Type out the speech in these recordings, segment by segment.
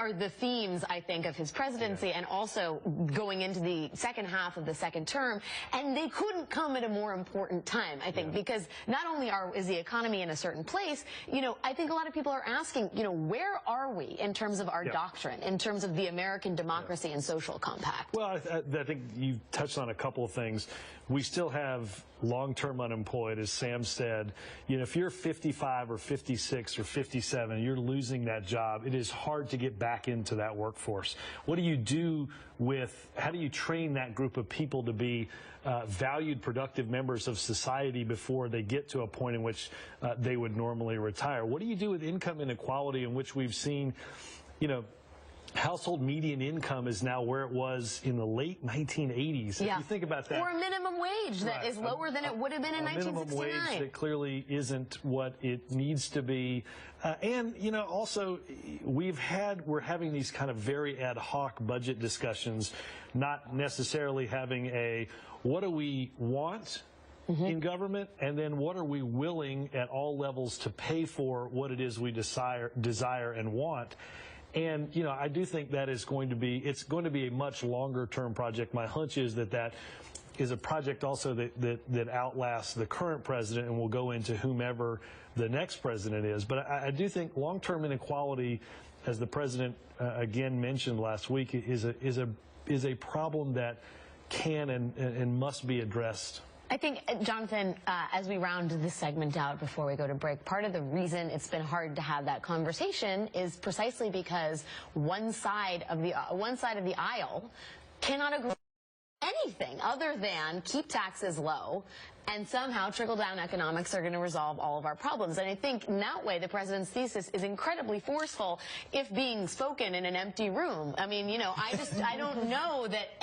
are the themes, I think, of his presidency, and also going into the second half of the second term. And they couldn't come at a more important time, I think, because not only is the economy in a certain place, I think a lot of people are asking, where are we in terms of our doctrine, in terms of the American democracy and social compact? Well, I think you touched on a couple of things. We still have long-term unemployed, as Sam said. If you're 55 or 56 or 57, you're losing that job. It is hard to get back into that workforce. What do you do how do you train that group of people to be valued, productive members of society before they get to a point in which they would normally retire? What do you do with income inequality, in which we've seen, household median income is now where it was in the late 1980s. Yeah. If you think about that. Or a minimum wage that is lower than it would have been in 1969. Minimum wage that clearly isn't what it needs to be. And, also we're having these kind of very ad hoc budget discussions, not necessarily having a what do we want in government, and then what are we willing at all levels to pay for what it is we desire and want. And, I do think that it's going to be a much longer term project. My hunch is that is a project also that outlasts the current president and will go into whomever the next president is. But I do think long-term inequality, as the president again mentioned last week, is a problem that can and must be addressed. I think, Jonathan, as we round this segment out before we go to break, part of the reason it's been hard to have that conversation is precisely because one side of the aisle cannot agree on anything other than keep taxes low, and somehow trickle-down economics are going to resolve all of our problems. And I think in that way, the president's thesis is incredibly forceful if being spoken in an empty room. I mean, I don't know that,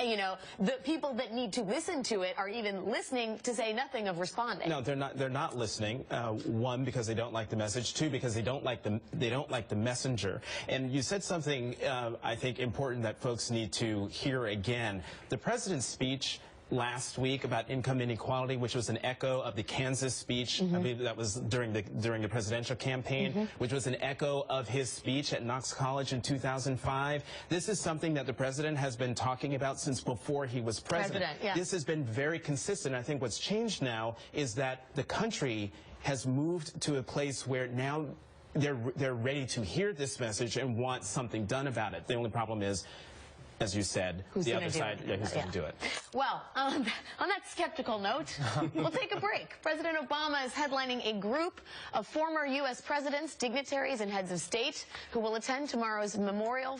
the people that need to listen to it are even listening, to say nothing of responding. No, they're not listening. One, because they don't like the message. Two, because they don't like the messenger. And you said something, I think, important that folks need to hear again. The president's speech last week about income inequality, which was an echo of the Kansas speech, I believe that was during the presidential campaign, which was an echo of his speech at Knox College in 2005. This is something that the president has been talking about since before he was president. This has been very consistent. I think what's changed now is that the country has moved to a place where now they're ready to hear this message and want something done about it. The only problem is, as you said, the other side, who's going to do it. Well, on that skeptical note, we'll take a break. President Obama is headlining a group of former U.S. presidents, dignitaries, and heads of state who will attend tomorrow's memorial